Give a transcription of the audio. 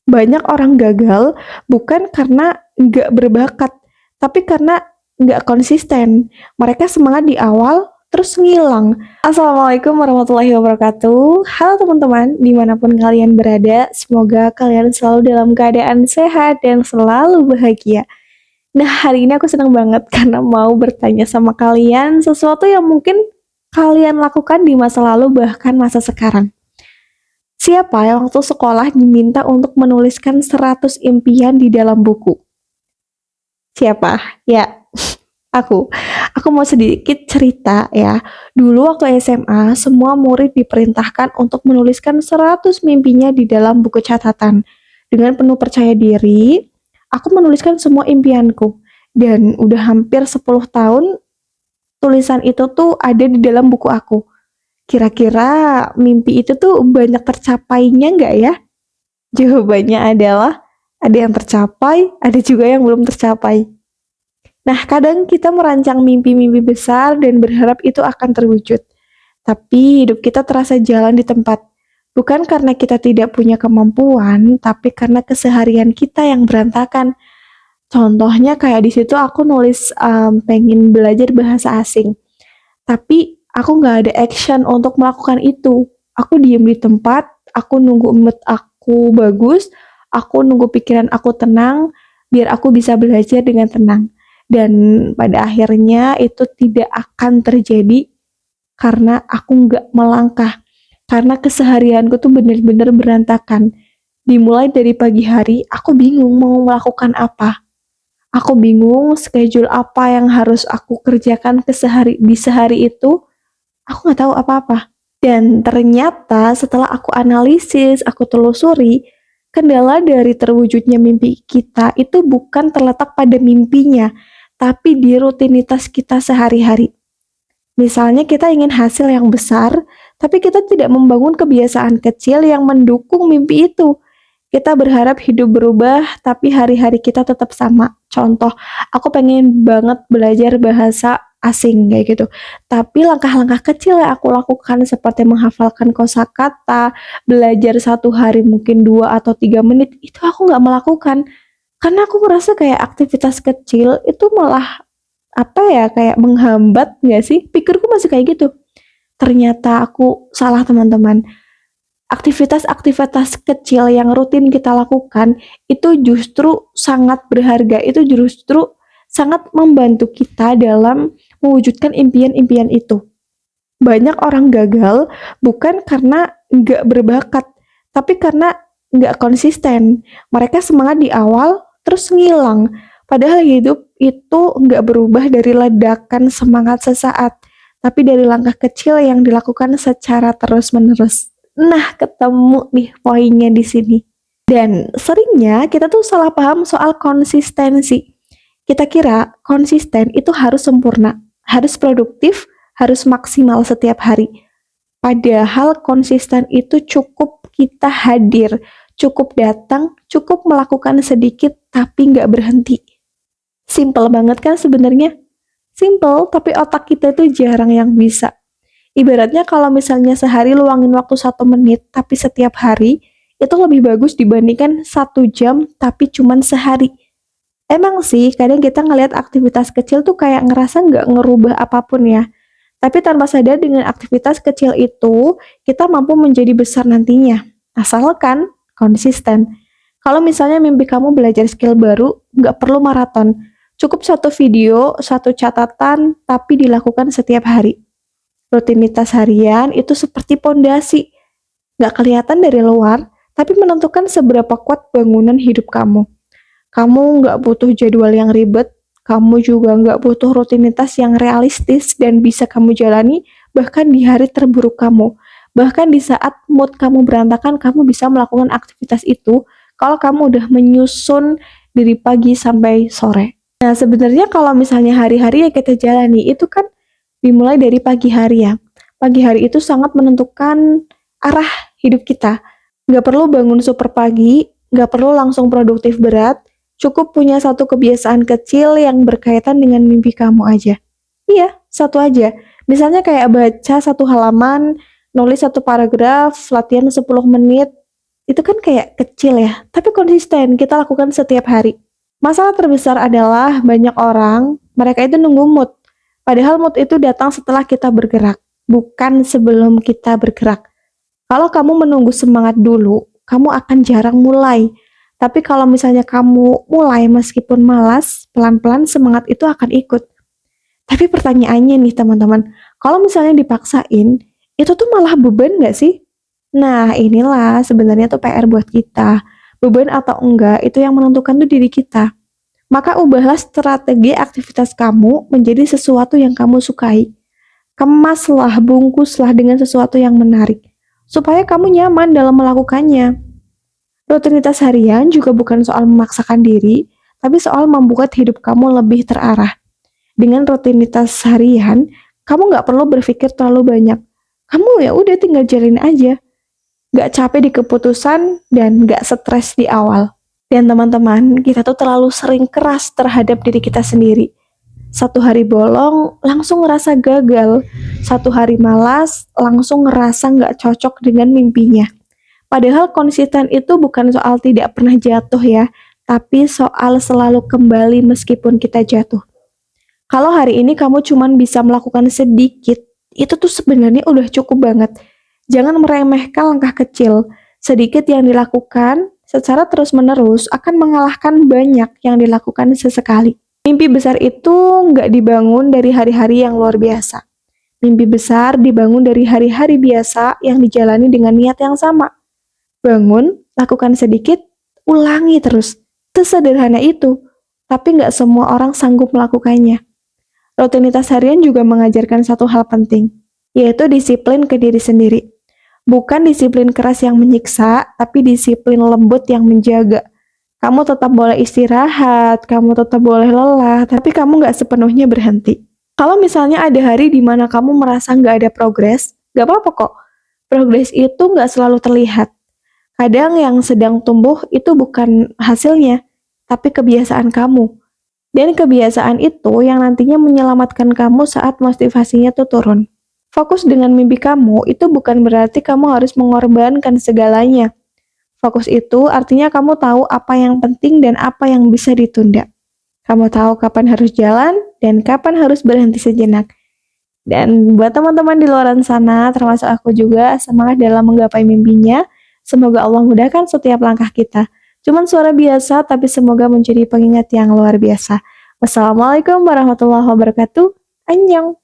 Banyak orang gagal bukan karena nggak berbakat, tapi karena nggak konsisten. Mereka semangat di awal, terus ngilang. Assalamualaikum warahmatullahi wabarakatuh. Halo teman-teman, dimanapun kalian berada, semoga kalian selalu dalam keadaan sehat dan selalu bahagia. Nah, hari ini aku senang banget karena mau bertanya sama kalian sesuatu yang mungkin kalian lakukan di masa lalu bahkan masa sekarang. Siapa yang waktu sekolah diminta untuk menuliskan 100 impian di dalam buku? Siapa? Ya, aku. Aku mau sedikit cerita ya. Dulu waktu SMA, semua murid diperintahkan untuk menuliskan 100 mimpinya di dalam buku catatan. Dengan penuh percaya diri, aku menuliskan semua impianku. Dan udah hampir 10 tahun tulisan itu tuh ada di dalam buku aku. Kira-kira mimpi itu tuh banyak tercapainya nggak ya? Jawabannya adalah ada yang tercapai, ada juga yang belum tercapai. Nah, kadang kita merancang mimpi-mimpi besar dan berharap itu akan terwujud. Tapi hidup kita terasa jalan di tempat. Bukan karena kita tidak punya kemampuan, tapi karena keseharian kita yang berantakan. Contohnya kayak di situ aku nulis pengen belajar bahasa asing. Tapi aku nggak ada action untuk melakukan itu. Aku diem di tempat, aku nunggu mood aku bagus, aku nunggu pikiran aku tenang, biar aku bisa belajar dengan tenang. Dan pada akhirnya itu tidak akan terjadi karena aku nggak melangkah. Karena keseharianku tuh bener-bener berantakan. Dimulai dari pagi hari, aku bingung mau melakukan apa. Aku bingung schedule apa yang harus aku kerjakan di sehari itu. Aku nggak tahu apa-apa. Dan ternyata setelah aku analisis, aku telusuri, kendala dari terwujudnya mimpi kita itu bukan terletak pada mimpinya, tapi di rutinitas kita sehari-hari. Misalnya kita ingin hasil yang besar, tapi kita tidak membangun kebiasaan kecil yang mendukung mimpi itu. Kita berharap hidup berubah, tapi hari-hari kita tetap sama. Contoh, aku pengen banget belajar bahasa asing kayak gitu. Tapi langkah-langkah kecil yang aku lakukan seperti menghafalkan kosakata, belajar satu hari mungkin 2 atau 3 menit, itu aku nggak melakukan. Karena aku merasa kayak aktivitas kecil itu malah apa ya, kayak menghambat nggak sih? Pikirku masih kayak gitu. Ternyata aku salah teman-teman. Aktivitas-aktivitas kecil yang rutin kita lakukan itu justru sangat berharga, itu justru sangat membantu kita dalam mewujudkan impian-impian itu. Banyak orang gagal bukan karena nggak berbakat, tapi karena nggak konsisten. Mereka semangat di awal, terus ngilang. Padahal hidup itu nggak berubah dari ledakan semangat sesaat, tapi dari langkah kecil yang dilakukan secara terus-menerus. Nah, ketemu nih poinnya di sini. Dan seringnya kita tuh salah paham soal konsistensi. Kita kira konsisten itu harus sempurna, harus produktif, harus maksimal setiap hari. Padahal konsisten itu cukup kita hadir, cukup datang, cukup melakukan sedikit tapi nggak berhenti. Simple banget kan sebenarnya? Simple, tapi otak kita itu jarang yang bisa. Ibaratnya kalau misalnya sehari luangin waktu 1 menit, tapi setiap hari, itu lebih bagus dibandingkan 1 jam, tapi cuman sehari. Emang sih, kadang kita ngelihat aktivitas kecil tuh kayak ngerasa nggak ngerubah apapun ya. Tapi tanpa sadar dengan aktivitas kecil itu, kita mampu menjadi besar nantinya. Asalkan konsisten. Kalau misalnya mimpi kamu belajar skill baru, nggak perlu maraton. Cukup satu video, satu catatan, tapi dilakukan setiap hari. Rutinitas harian itu seperti pondasi. Nggak kelihatan dari luar, tapi menentukan seberapa kuat bangunan hidup kamu. Kamu nggak butuh jadwal yang ribet, kamu juga nggak butuh rutinitas yang realistis dan bisa kamu jalani bahkan di hari terburuk kamu. Bahkan di saat mood kamu berantakan, kamu bisa melakukan aktivitas itu kalau kamu udah menyusun dari pagi sampai sore. Nah, sebenarnya kalau misalnya hari-hari yang kita jalani itu kan dimulai dari pagi hari ya. Pagi hari itu sangat menentukan arah hidup kita. Nggak perlu bangun super pagi, nggak perlu langsung produktif berat, cukup punya satu kebiasaan kecil yang berkaitan dengan mimpi kamu aja. Iya, satu aja. Misalnya kayak baca 1 halaman, nulis 1 paragraf, latihan 10 menit, itu kan kayak kecil ya, tapi konsisten kita lakukan setiap hari. Masalah terbesar adalah banyak orang, mereka itu nunggu mood. Padahal mood itu datang setelah kita bergerak, bukan sebelum kita bergerak. Kalau kamu menunggu semangat dulu, kamu akan jarang mulai. Tapi kalau misalnya kamu mulai meskipun malas, pelan-pelan semangat itu akan ikut. Tapi pertanyaannya nih teman-teman, kalau misalnya dipaksain, itu tuh malah beban nggak sih? Nah inilah sebenarnya tuh PR buat kita. Beban atau enggak, itu yang menentukan tuh diri kita. Maka ubahlah strategi aktivitas kamu menjadi sesuatu yang kamu sukai. Kemaslah, bungkuslah dengan sesuatu yang menarik. Supaya kamu nyaman dalam melakukannya. Rutinitas harian juga bukan soal memaksakan diri, tapi soal membuat hidup kamu lebih terarah. Dengan rutinitas harian, kamu nggak perlu berpikir terlalu banyak. Kamu ya udah tinggal jalanin aja. Nggak capek di keputusan dan nggak stres di awal. Dan teman-teman, kita tuh terlalu sering keras terhadap diri kita sendiri. Satu hari bolong, langsung ngerasa gagal. Satu hari malas, langsung ngerasa nggak cocok dengan mimpinya. Padahal konsisten itu bukan soal tidak pernah jatuh ya, tapi soal selalu kembali meskipun kita jatuh. Kalau hari ini kamu cuman bisa melakukan sedikit, itu tuh sebenarnya udah cukup banget. Jangan meremehkan langkah kecil. Sedikit yang dilakukan secara terus-menerus akan mengalahkan banyak yang dilakukan sesekali. Mimpi besar itu nggak dibangun dari hari-hari yang luar biasa. Mimpi besar dibangun dari hari-hari biasa yang dijalani dengan niat yang sama. Bangun, lakukan sedikit, ulangi terus. Sesederhana itu, tapi nggak semua orang sanggup melakukannya. Rutinitas harian juga mengajarkan satu hal penting, yaitu disiplin ke diri sendiri. Bukan disiplin keras yang menyiksa, tapi disiplin lembut yang menjaga. Kamu tetap boleh istirahat, kamu tetap boleh lelah, tapi kamu nggak sepenuhnya berhenti. Kalau misalnya ada hari di mana kamu merasa nggak ada progres, nggak apa-apa kok. Progres itu nggak selalu terlihat. Kadang yang sedang tumbuh itu bukan hasilnya, tapi kebiasaan kamu. Dan kebiasaan itu yang nantinya menyelamatkan kamu saat motivasinya tuh turun. Fokus dengan mimpi kamu itu bukan berarti kamu harus mengorbankan segalanya. Fokus itu artinya kamu tahu apa yang penting dan apa yang bisa ditunda. Kamu tahu kapan harus jalan dan kapan harus berhenti sejenak. Dan buat teman-teman di luar sana, termasuk aku juga, semangat dalam menggapai mimpinya. Semoga Allah mudahkan setiap langkah kita. Cuman suara biasa, tapi semoga menjadi pengingat yang luar biasa. Wassalamualaikum warahmatullahi wabarakatuh. Annyeong.